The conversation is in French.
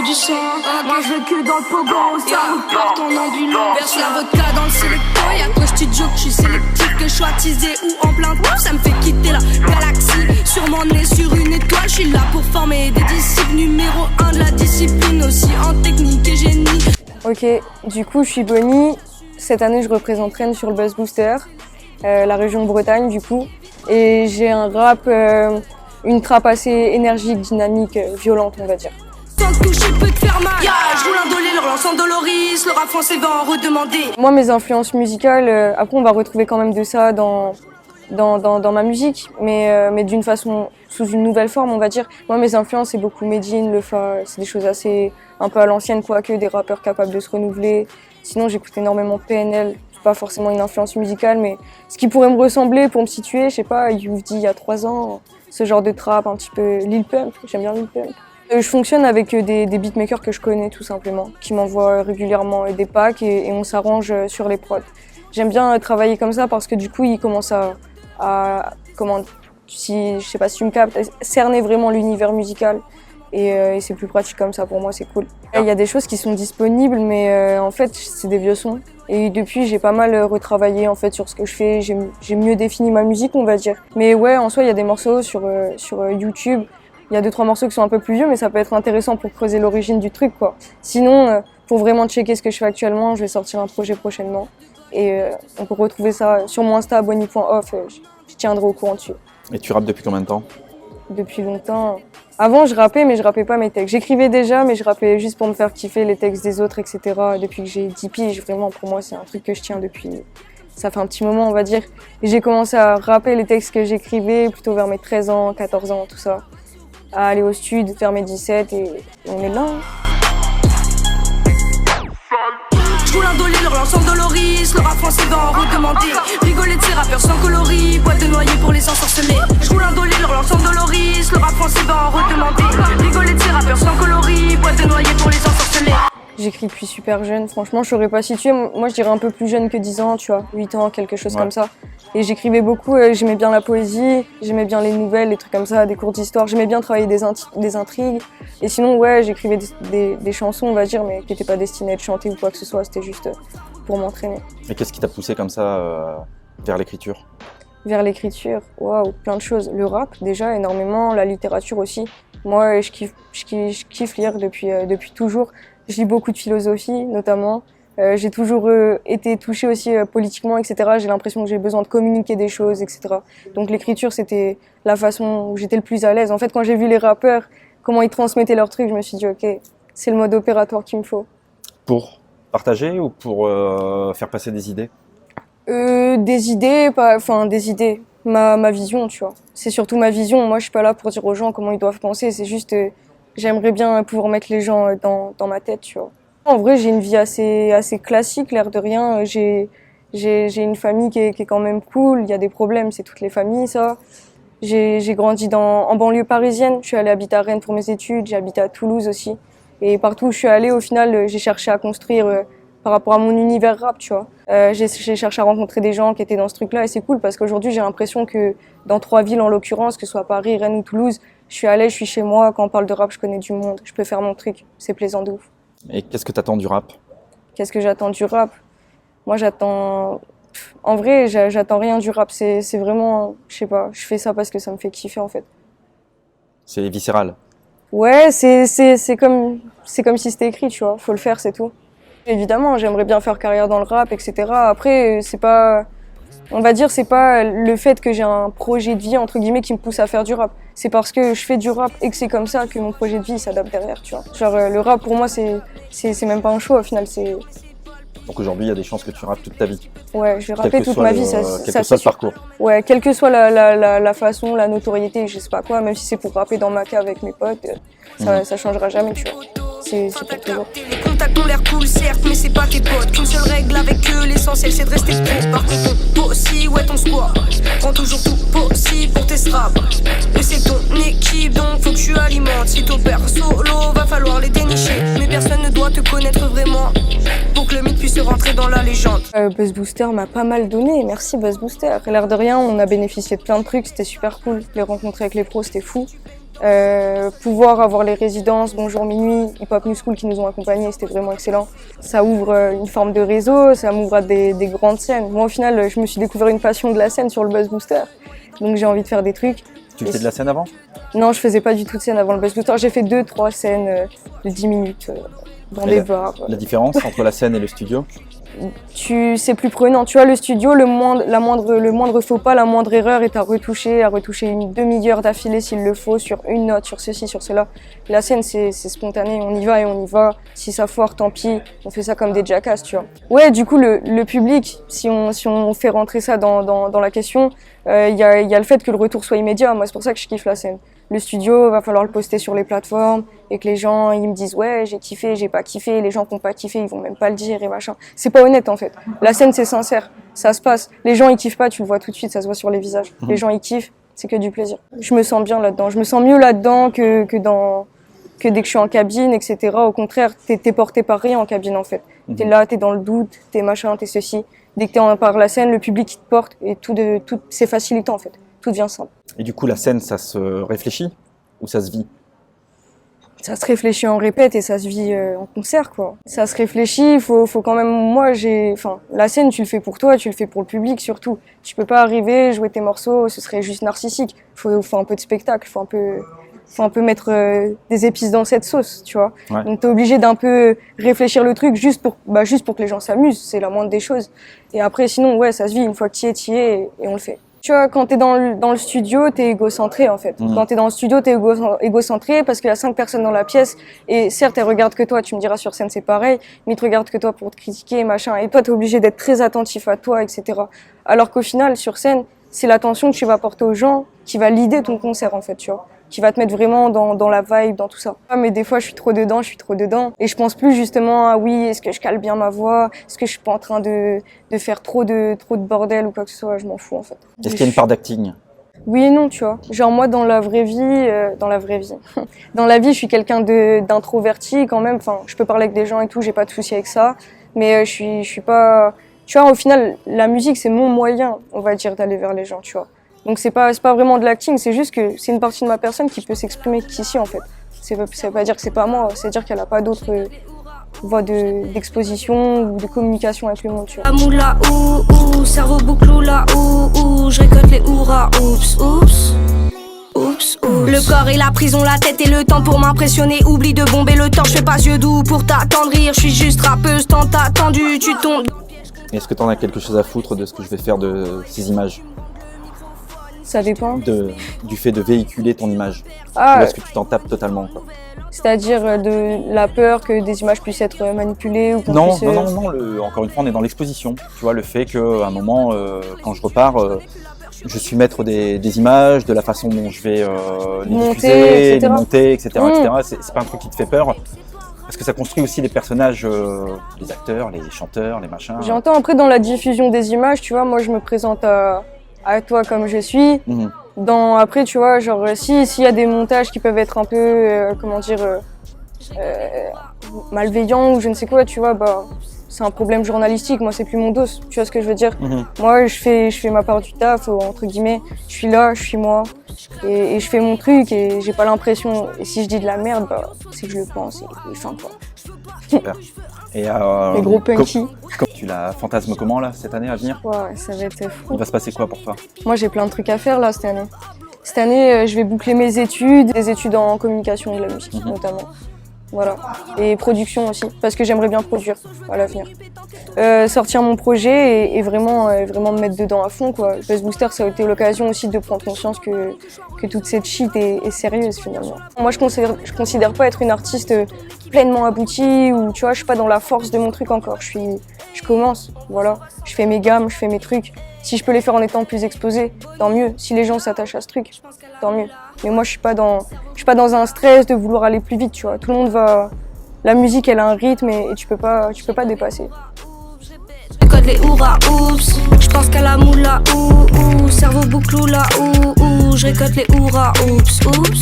du sang. Moi je veux que dans le pogo, ça repart en ambulance. Verse la vodka dans le sélecto, y'a quoi je te joke, je suis sélectif, que je sois teasé ou en plein trou, ça me fait quitter la galaxie. Sûrement né sur une étoile, je suis là pour former des disciples. Numéro 1 de la discipline, aussi en technique et génie. Ok, du coup je suis Bonnie. Cette année je représente Rennes sur le Buzz Booster, la région Bretagne du coup. Et j'ai un rap, une trappe assez énergique, dynamique, violente on va dire. Sans te toucher peut te faire mal. Je roule un dolé, leur lançant Doloris, le rap français va en redemander. Moi mes influences musicales, après on va retrouver quand même de ça dans ma musique, mais d'une façon, sous une nouvelle forme on va dire. Moi mes influences c'est beaucoup Medine, Lefa, c'est des choses assez un peu à l'ancienne quoique, des rappeurs capables de se renouveler. Sinon j'écoute énormément PNL, c'est pas forcément une influence musicale, mais ce qui pourrait me ressembler pour me situer, je sais pas, You've dit il y a 3 ans, ce genre de trap un petit peu Lil Pump, j'aime bien Lil Pump. Je fonctionne avec des beatmakers que je connais tout simplement, qui m'envoient régulièrement des packs et on s'arrange sur les prods. J'aime bien travailler comme ça parce que du coup ils commencent à comment, si, je sais pas si tu me captes, cerner vraiment l'univers musical. Et c'est plus pratique comme ça, pour moi c'est cool. Il y a des choses qui sont disponibles mais en fait c'est des vieux sons. Et depuis j'ai pas mal retravaillé en fait sur ce que je fais, j'ai mieux défini ma musique on va dire. Mais ouais en soi il y a des morceaux sur YouTube, il y a 2-3 morceaux qui sont un peu plus vieux mais ça peut être intéressant pour creuser l'origine du truc quoi. Sinon pour vraiment checker ce que je fais actuellement, je vais sortir un projet prochainement. Et on peut retrouver ça sur mon Insta bonnie.off, je tiendrai au courant dessus. Et tu rappes depuis combien de temps? Depuis longtemps. Avant, je rappais, mais je rappais pas mes textes. J'écrivais déjà, mais je rappais juste pour me faire kiffer les textes des autres, etc. Depuis que j'ai 10 piges, vraiment, pour moi, c'est un truc que je tiens depuis... Ça fait un petit moment, on va dire. Et j'ai commencé à rapper les textes que j'écrivais plutôt vers mes 13 ans, 14 ans, tout ça. À aller au stud, vers mes 17, et on est là. Je roule un dolé, leur lançant Doloris, le rap français va en redemander. Rigoler de ces rappeurs sans coloris, boîte de noyer pour les ensorceler. Je roule un dolé, leur lançant Doloris, le rap français va en redemander. Rigoler de ces rappeurs sans coloris, boîte de noyer pour les ensorceler. J'écris depuis super jeune, franchement je saurais pas situer, moi je dirais un peu plus jeune que 10 ans, tu vois, 8 ans, quelque chose comme ça. Et j'écrivais beaucoup, j'aimais bien la poésie, j'aimais bien les nouvelles, les trucs comme ça, des cours d'histoire, j'aimais bien travailler des intrigues. Et sinon ouais, j'écrivais des chansons on va dire, mais qui n'étaient pas destinées à être chantées ou quoi que ce soit, c'était juste pour m'entraîner. Et qu'est-ce qui t'a poussé comme ça vers l'écriture? Vers l'écriture, waouh, plein de choses. Le rap déjà énormément, la littérature aussi. Moi je kiffe lire depuis toujours. Je lis beaucoup de philosophie, notamment. J'ai toujours été touchée aussi politiquement, etc. J'ai l'impression que j'ai besoin de communiquer des choses, etc. Donc l'écriture, c'était la façon où j'étais le plus à l'aise. En fait, quand j'ai vu les rappeurs, comment ils transmettaient leurs trucs, je me suis dit, ok, c'est le mode opératoire qu'il me faut. Pour partager ou pour faire passer des idées? Des idées, des idées. Ma vision, tu vois. C'est surtout ma vision. Moi, je suis pas là pour dire aux gens comment ils doivent penser. C'est juste... J'aimerais bien pouvoir mettre les gens dans ma tête, tu vois. En vrai, j'ai une vie assez classique, l'air de rien. J'ai une famille qui est quand même cool. Il y a des problèmes, c'est toutes les familles, ça. J'ai grandi en banlieue parisienne. Je suis allée habiter à Rennes pour mes études. J'ai habité à Toulouse aussi. Et partout où je suis allée, au final, j'ai cherché à construire par rapport à mon univers rap, tu vois. J'ai cherché à rencontrer des gens qui étaient dans ce truc-là. Et c'est cool parce qu'aujourd'hui, j'ai l'impression que dans 3 villes, en l'occurrence, que ce soit Paris, Rennes ou Toulouse, je suis à l'aise, je suis chez moi. Quand on parle de rap, je connais du monde. Je peux faire mon truc. C'est plaisant de ouf. Et qu'est-ce que t'attends du rap? Qu'est-ce que j'attends du rap? Moi, j'attends... En vrai, j'attends rien du rap. C'est vraiment... Je sais pas. Je fais ça parce que ça me fait kiffer, en fait. C'est viscéral? Ouais, c'est comme si c'était écrit, tu vois. Faut le faire, c'est tout. Évidemment, j'aimerais bien faire carrière dans le rap, etc. Après, c'est pas... On va dire, c'est pas le fait que j'ai un projet de vie, entre guillemets, qui me pousse à faire du rap. C'est parce que je fais du rap et que c'est comme ça que mon projet de vie s'adapte derrière, tu vois. Genre, le rap, pour moi, c'est même pas un choix, au final, c'est... Donc aujourd'hui, il y a des chances que tu rappes toute ta vie? Ouais, je vais rapper toute ma vie, ça quel que soit le parcours? Ouais, quelle que soit la façon, la notoriété, je sais pas quoi, même si c'est pour rapper dans ma cave avec mes potes, ça changera jamais, tu vois. C'est pour toujours. Les contacts ont l'air cool, certes, mais c'est pas tes potes. Qu'une seule règle avec eux, l'essentiel c'est de rester pote. Par contre, ton possi, ouais, ton squat. Prends toujours tout possible pour tes straps. Mais c'est ton équipe, donc faut que tu alimentes. Si t'opères solo, va falloir les dénicher. Mais personne ne doit te connaître vraiment pour que le mythe puisse rentrer dans la légende. Buzz Booster m'a pas mal donné, merci Buzz Booster. L'air de rien, on a bénéficié de plein de trucs, c'était super cool. Les rencontrer avec les pros, c'était fou. pouvoir avoir les résidences Bonjour Minuit, Hip Hop New School qui nous ont accompagnés, c'était vraiment excellent. Ça ouvre une forme de réseau, ça m'ouvre à des grandes scènes. Moi au final, je me suis découvert une passion de la scène sur le Buzz Booster, donc j'ai envie de faire des trucs. Tu faisais de la scène avant? Non, je faisais pas du tout de scène avant le Buzz Booster. J'ai fait 2-3 scènes de 10 minutes dans des bars. La différence entre la scène et le studio? C'est plus prenant. Tu vois, le studio, le moindre faux pas, la moindre erreur est à retoucher une demi-heure d'affilée s'il le faut, sur une note, sur ceci, sur cela. La scène, c'est spontané, on y va et on y va. Si ça foire, tant pis, on fait ça comme des jackasses, tu vois. Ouais, du coup, le public, si on fait rentrer ça dans la question, y a le fait que le retour soit immédiat. Moi, c'est pour ça que je kiffe la scène. Le studio, va falloir le poster sur les plateformes et que les gens, ils me disent ouais, j'ai kiffé, j'ai pas kiffé. Les gens qui ont pas kiffé, ils vont même pas le dire et machin. C'est pas honnête en fait. La scène, c'est sincère, ça se passe. Les gens, ils kiffent pas, tu le vois tout de suite, ça se voit sur les visages. Les gens, ils kiffent, c'est que du plaisir. Je me sens bien là-dedans. Je me sens mieux là-dedans que dès que je suis en cabine, etc. Au contraire, t'es porté par rien en cabine en fait. T'es là, t'es dans le doute, t'es machin, t'es ceci. Dès que t'es par la scène, le public qui te porte et tout c'est facilitant en fait. Tout devient simple. Et du coup, la scène, ça se réfléchit ou ça se vit? Ça se réfléchit en répète et ça se vit en concert, quoi. Ça se réfléchit, il faut quand même... Moi, la scène, tu le fais pour toi, tu le fais pour le public, surtout. Tu peux pas arriver, jouer tes morceaux, ce serait juste narcissique. Faut un peu de spectacle, faut un peu mettre des épices dans cette sauce, tu vois. Ouais. Donc, t'es obligé d'un peu réfléchir le truc juste pour que les gens s'amusent, c'est la moindre des choses. Et après, sinon, ouais, ça se vit, une fois que t'y es et on le fait. Tu vois, quand t'es dans le studio, t'es égocentré en fait. Quand t'es dans le studio, t'es égocentré parce qu'il y a 5 personnes dans la pièce et certes, elles regardent que toi, tu me diras sur scène c'est pareil, mais ils te regardent que toi pour te critiquer, machin. Et toi, t'es obligé d'être très attentif à toi, etc. Alors qu'au final, sur scène, c'est l'attention que tu vas apporter aux gens qui va leader ton concert en fait, tu vois. Qui va te mettre vraiment dans la vibe, dans tout ça. Mais des fois, je suis trop dedans. Et je pense plus justement à oui, est-ce que je cale bien ma voix? Est-ce que je suis pas en train de faire trop de bordel ou quoi que ce soit? Je m'en fous en fait. Est-ce qu'il y a une part d'acting? Oui et non, tu vois. Genre moi, dans la vraie vie, dans la vie, je suis quelqu'un d'introverti quand même. Enfin, je peux parler avec des gens et tout, j'ai pas de souci avec ça. Mais je suis pas... Tu vois, au final, la musique, c'est mon moyen, on va dire, d'aller vers les gens, tu vois. Donc c'est pas vraiment de l'acting, c'est juste que c'est une partie de ma personne qui peut s'exprimer qu'ici en fait. Ça veut pas dire que c'est pas moi, c'est dire qu'elle a pas d'autre voie d'exposition ou de communication avec le monde, tu vois. Moula ou cerveau bouclou là ou je récolte les hurrahs, oups oups. Oups, oups. Le corps et la prison, la tête et le temps pour m'impressionner. Oublie de bomber le temps, je fais pas yeux doux pour t'attendrir. Je suis juste rappeuse, tant attendu, tu tombes. Est-ce que t'en as quelque chose à foutre de ce que je vais faire de ces images? Ça dépend. Du fait de véhiculer ton image. Ou est-ce que tu t'en tapes totalement, quoi? C'est-à-dire de la peur que des images puissent être manipulées ou qu'on Non, puisse... non, encore une fois, on est dans l'exposition. Tu vois, le fait qu'à un moment, quand je repars, je suis maître des images, de la façon dont je vais les diffuser, les monter, etc. C'est pas un truc qui te fait peur. Parce que ça construit aussi les personnages, les acteurs, les chanteurs, les machins. J'entends après dans la diffusion des images, tu vois, moi je me présente à toi comme je suis. Après, tu vois, genre s'il y a des montages qui peuvent être un peu, malveillants ou je ne sais quoi, tu vois, c'est un problème journalistique. Moi, c'est plus mon dos. Tu vois ce que je veux dire? Moi, je fais ma part du taf, entre guillemets. Je suis là, je suis moi. Et je fais mon truc et j'ai pas l'impression. Et si je dis de la merde, c'est que je le pense. Et fin, quoi. Super. Et les gros punky. Tu la fantasmes comment là cette année à venir? Ouais, ça va être fou. Il va se passer quoi pour toi? Moi j'ai plein de trucs à faire là cette année. Cette année je vais boucler mes études, des études en communication et de la musique notamment. Voilà. Et production aussi, parce que j'aimerais bien produire à l'avenir. Sortir mon projet et vraiment me mettre dedans à fond, quoi. Buzz Booster, ça a été l'occasion aussi de prendre conscience que toute cette shit est sérieuse finalement. Moi je considère pas être une artiste pleinement aboutie ou tu vois, je suis pas dans la force de mon truc encore. Je commence, voilà. Je fais mes gammes, je fais mes trucs. Si je peux les faire en étant plus exposée, tant mieux. Si les gens s'attachent à ce truc, tant mieux. Mais moi, je suis pas dans un stress de vouloir aller plus vite, tu vois. Tout le monde va... La musique, elle a un rythme et tu peux pas dépasser. Je code les hurrahs, oups. Je pense qu'à la moula, cerveau bouclou là, je récolte les hurrahs, oups, oups.